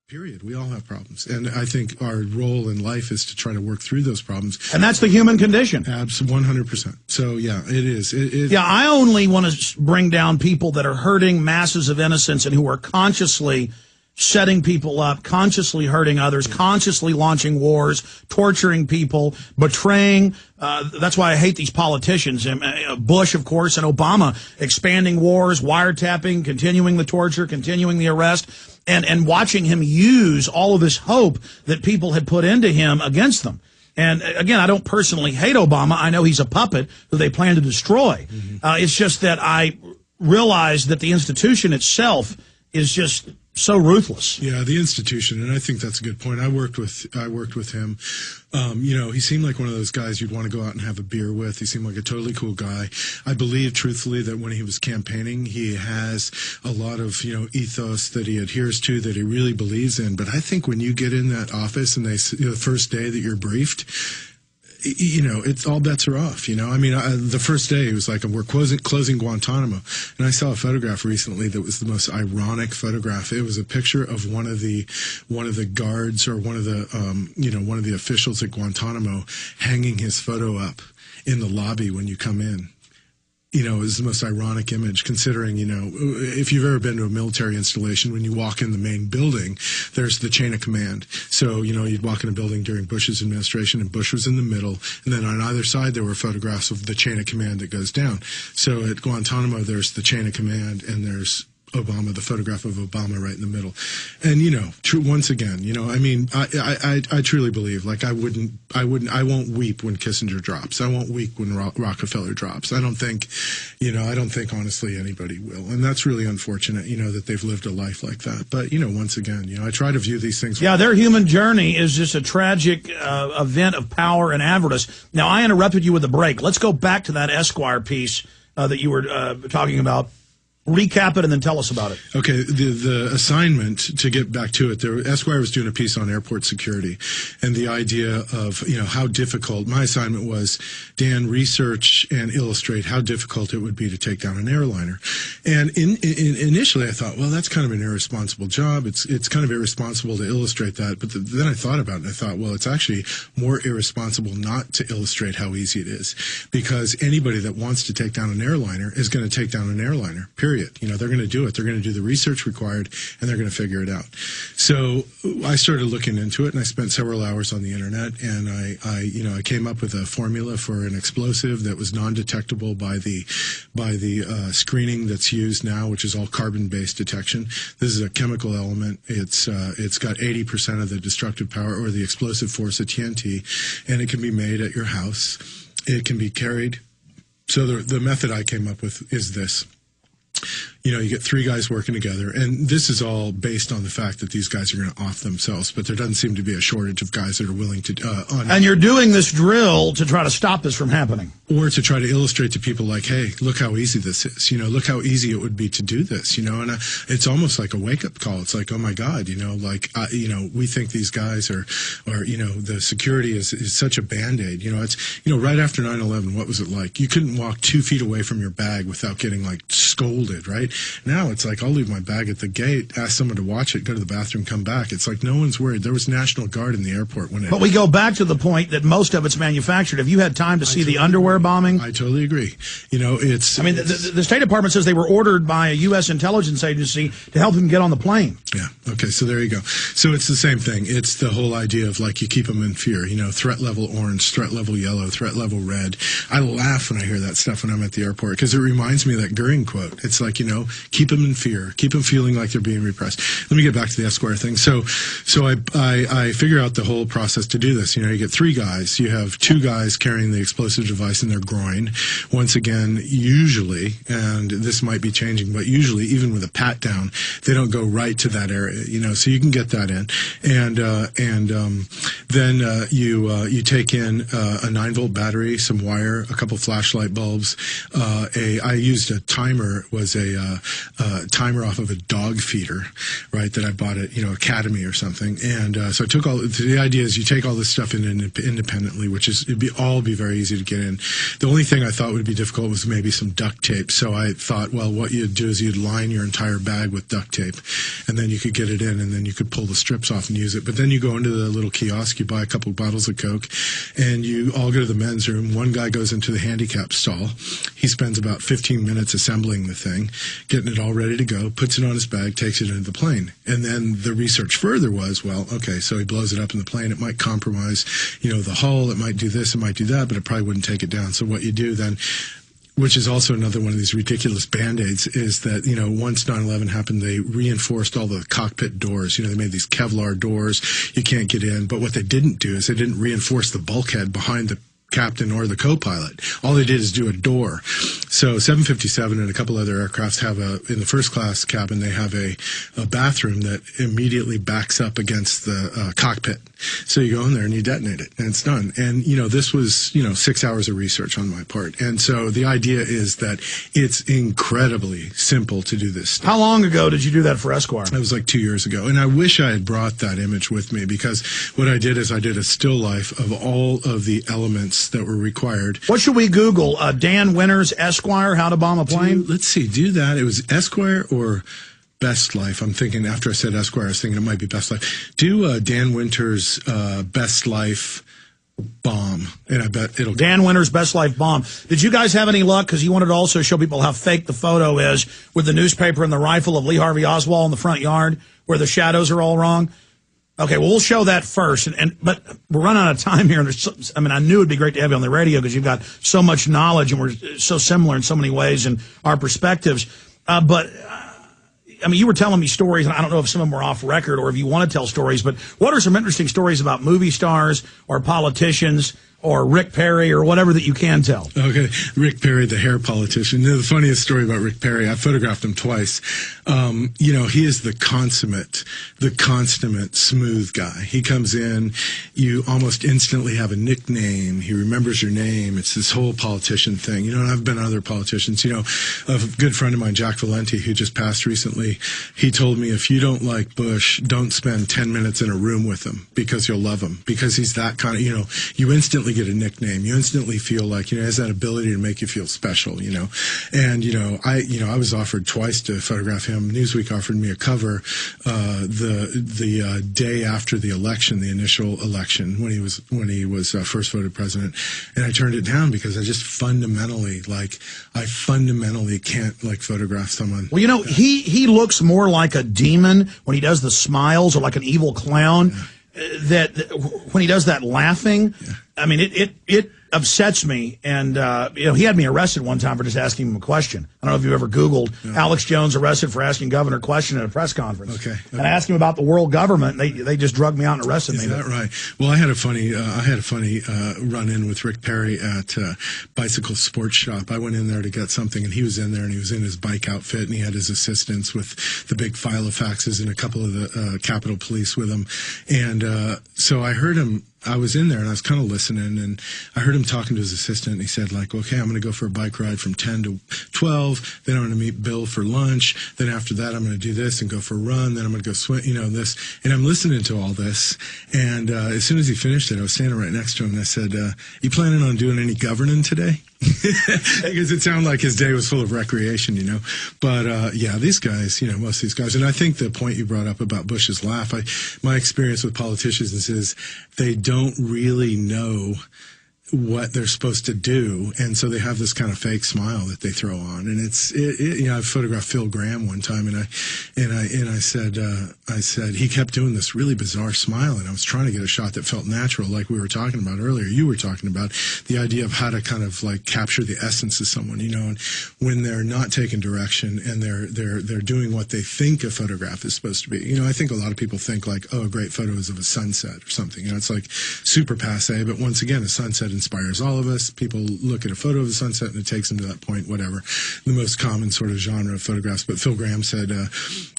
Period. We all have problems. And I think our role in life is to try to work through those problems. And that's the human condition. Absolutely, 100%. So, yeah, it is. Yeah, I only want to bring down people that are hurting masses of innocents and who are consciously setting people up, consciously hurting others, consciously launching wars, torturing people, betraying. That's why I hate these politicians. Bush, of course, and Obama, expanding wars, wiretapping, continuing the torture, continuing the arrest, and watching him use all of this hope that people had put into him against them. And again, I don't personally hate Obama. I know he's a puppet who they plan to destroy. It's just that I realize that the institution itself is just so ruthless. Yeah, the institution, and I think that's a good point. I worked with him. He seemed like one of those guys you'd want to go out and have a beer with. He seemed like a totally cool guy. I believe, truthfully, that when he was campaigning, he has a lot of, ethos that he adheres to, that he really believes in. But I think when you get in that office and the first day that you're briefed, it's all bets are off. The first day it was like, we're closing Guantanamo, and I saw a photograph recently that was the most ironic photograph. It was a picture of one of the guards or one of the officials at Guantanamo hanging his photo up in the lobby when you come in. It was the most ironic image, considering, if you've ever been to a military installation, when you walk in the main building, there's the chain of command. So, you'd walk in a building during Bush's administration, and Bush was in the middle, and then on either side there were photographs of the chain of command that goes down. So at Guantanamo, there's the chain of command, and there's Obama, the photograph of Obama right in the middle. And, once again, I truly believe, like, I won't weep when Kissinger drops. I won't weep when Rockefeller drops. I don't think honestly anybody will. And that's really unfortunate, that they've lived a life like that. But, once again, I try to view these things. Yeah, their human journey is just a tragic event of power and avarice. Now, I interrupted you with a break. Let's go back to that Esquire piece that you were talking about. Recap it and then tell us about it. Okay, the assignment, to get back to it, Esquire was doing a piece on airport security, and the idea of, how difficult, my assignment was, Dan, research and illustrate how difficult it would be to take down an airliner. And initially I thought, well, that's kind of an irresponsible job. It's kind of irresponsible to illustrate that. But then I thought about it, and I thought, well, it's actually more irresponsible not to illustrate how easy it is, because anybody that wants to take down an airliner is going to take down an airliner, period. They're going to do it. They're going to do the research required, and they're going to figure it out. So I started looking into it, and I spent several hours on the internet, and I came up with a formula for an explosive that was non-detectable by the screening that's used now, which is all carbon-based detection. This is a chemical element. It's got 80% of the destructive power or the explosive force of TNT, and it can be made at your house. It can be carried. So the method I came up with is this. You get three guys working together, and this is all based on the fact that these guys are going to off themselves, but there doesn't seem to be a shortage of guys that are willing to... And you're doing this drill to try to stop this from happening. Or to try to illustrate to people like, hey, look how easy this is. Look how easy it would be to do this, and it's almost like a wake-up call. It's like, oh, my God, we think these guys are the security is such a Band-Aid. It's, right after 9/11, what was it like? You couldn't walk 2 feet away from your bag without getting, scolded, right? Now it's like, I'll leave my bag at the gate, ask someone to watch it, go to the bathroom, come back. It's like no one's worried. There was National Guard in the airport when it... But we go back to the point that most of it's manufactured. Have you had time to see the underwear bombing? I totally agree. It's... the State Department says they were ordered by a U.S. intelligence agency to help them get on the plane. Yeah. Okay, so there you go. So it's the same thing. It's the whole idea of, you keep them in fear. Threat level orange, threat level yellow, threat level red. I laugh when I hear that stuff when I'm at the airport, because it reminds me of that Goering quote. It's like, keep them in fear, keep them feeling like they're being repressed. Let me get back to the Esquire thing. So I figure out the whole process to do this. You get three guys. You have two guys carrying the explosive device in their groin. Once again, usually, and this might be changing, but usually, even with a pat down, they don't go right to that area. So you can get that in, and Then you take in a 9-volt battery, some wire, a couple flashlight bulbs. I used a timer, was a timer off of a dog feeder, right, that I bought at Academy or something. And so I took the idea is you take all this stuff in independently, which is it'd be very easy to get in. The only thing I thought would be difficult was maybe some duct tape. So I thought, well, what you'd do is you'd line your entire bag with duct tape, and then you could get it in, and then you could pull the strips off and use it. But then you go into the little kiosk, you buy a couple bottles of Coke, and you all go to the men's room. One guy goes into the handicap stall. He spends about 15 minutes assembling the thing, getting it all ready to go, puts it on his bag, takes it into the plane. And then the research further was, well, okay, so he blows it up in the plane. It might compromise, the hull. It might do this, it might do that, but it probably wouldn't take it down. So what you do then, which is also another one of these ridiculous Band-Aids, is that, once 9/11 happened, they reinforced all the cockpit doors. They made these Kevlar doors. You can't get in. But what they didn't do is they didn't reinforce the bulkhead behind the captain or the co-pilot. All they did is do a door. So 757 and a couple other aircrafts have in the first class cabin, they have a bathroom that immediately backs up against the cockpit. So you go in there and you detonate it, and it's done. And, this was, 6 hours of research on my part. And so the idea is that it's incredibly simple to do this stuff. How long ago did you do that for Esquire? It was like 2 years ago. And I wish I had brought that image with me, because what I did is I did a still life of all of the elements that were required. What should we Google? Dan Winters, Esquire, how to bomb a plane? Let's see, do that. It was Esquire or Best Life. I'm thinking, after I said Esquire, I was thinking it might be Best Life. Do Dan Winters' Best Life bomb, and I bet it'll... Dan Winters' Best Life bomb. Did you guys have any luck? Because you wanted to also show people how fake the photo is with the newspaper and the rifle of Lee Harvey Oswald in the front yard where the shadows are all wrong. Okay, well, we'll show that first, but we're running out of time here. And I knew it'd be great to have you on the radio because you've got so much knowledge, and we're so similar in so many ways in our perspectives. But you were telling me stories, and I don't know if some of them were off record or if you want to tell stories, but what are some interesting stories about movie stars or politicians or Rick Perry or whatever that you can tell? Okay, Rick Perry, the hair politician. The funniest story about Rick Perry, I photographed him twice. He is the consummate smooth guy. He comes in, you almost instantly have a nickname. He remembers your name. It's this whole politician thing. And I've been other politicians. A good friend of mine, Jack Valenti, who just passed recently, he told me, if you don't like Bush, don't spend 10 minutes in a room with him, because you'll love him, because he's that kind of, you instantly get a nickname. You instantly feel like, he has that ability to make you feel special, And, I was offered twice to photograph him. Newsweek offered me a cover the day after the election, the initial election, when he was first voted president, and I turned it down because I just fundamentally can't photograph someone. Well, he looks more like a demon when he does the smiles, or like an evil clown. Yeah. That when he does that laughing, yeah. It upsets me. And, he had me arrested one time for just asking him a question. I don't know if you ever Googled Alex Jones arrested for asking governor a question at a press conference. Okay. And I asked him about the world government, and they just drugged me out and arrested me. Is that right? Well, I had a funny run-in with Rick Perry at Bicycle Sports Shop. I went in there to get something, and he was in there, and he was in his bike outfit, and he had his assistants with the big file of faxes and a couple of the Capitol Police with him. And so I heard him. I was in there and I was kind of listening, and I heard him talking to his assistant, and he said, okay, I'm going to go for a bike ride from 10 to 12, then I'm going to meet Bill for lunch, then after that I'm going to do this and go for a run, then I'm going to go swim, this. And I'm listening to all this, and as soon as he finished it, I was standing right next to him, and I said, you planning on doing any governing today? Because it sounded like his day was full of recreation, But, these guys, most of these guys. And I think the point you brought up about Bush's laugh, my experience with politicians is they don't really know what they're supposed to do, and so they have this kind of fake smile that they throw on. And I photographed Phil Graham one time, and I said he kept doing this really bizarre smile, and I was trying to get a shot that felt natural, like we were talking about earlier. You were talking about the idea of how to kind of capture the essence of someone, and when they're not taking direction and they're doing what they think a photograph is supposed to be. I think a lot of people think a great photo is of a sunset or something. It's super passe, but once again, a sunset inspires all of us. People look at a photo of a sunset and it takes them to that point, whatever. The most common sort of genre of photographs. But Phil Graham said,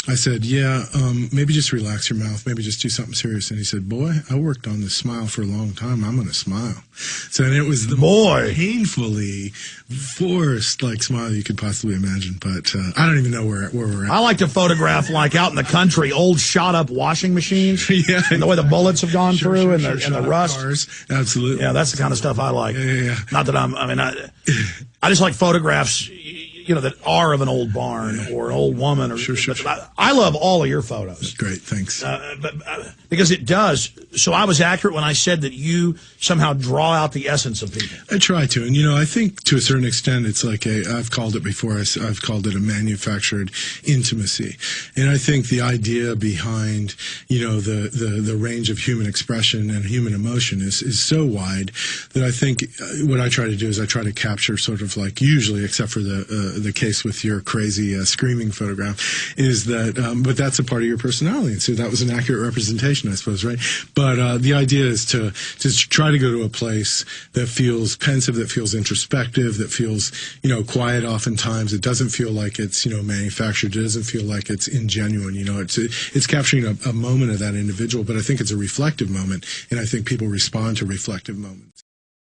I said, yeah, maybe just relax your mouth. Maybe just do something serious. And he said, boy, I worked on this smile for a long time. I'm going to smile. So and it was the most painfully forced like smile you could possibly imagine. But I don't even know where we're at. I like to photograph like out in the country, old shot up washing machines. Yeah. And the way the bullets have gone through and the rust. Cars. Absolutely. Yeah, that's the kind of stuff I like. Yeah. Not that I just like photographs, that are of an old barn or an old woman. Or Sure. I love all of your photos. Great, thanks. Because it does. So I was accurate when I said that you somehow draw out the essence of people. I try to, and I think to a certain extent it's like I've called it before. I've called it a manufactured intimacy, and I think the idea behind the range of human expression and human emotion is so wide that I think what I try to do is I try to capture sort of like usually, except for the case with your crazy screaming photograph, is that but that's a part of your personality, and so that was an accurate representation, I suppose, right? But the idea is to try to go to a place that feels pensive, that feels introspective, that feels quiet. Oftentimes, it doesn't feel like it's manufactured. It doesn't feel like it's ingenuine. It's capturing a moment of that individual, but I think it's a reflective moment, and I think people respond to reflective moments.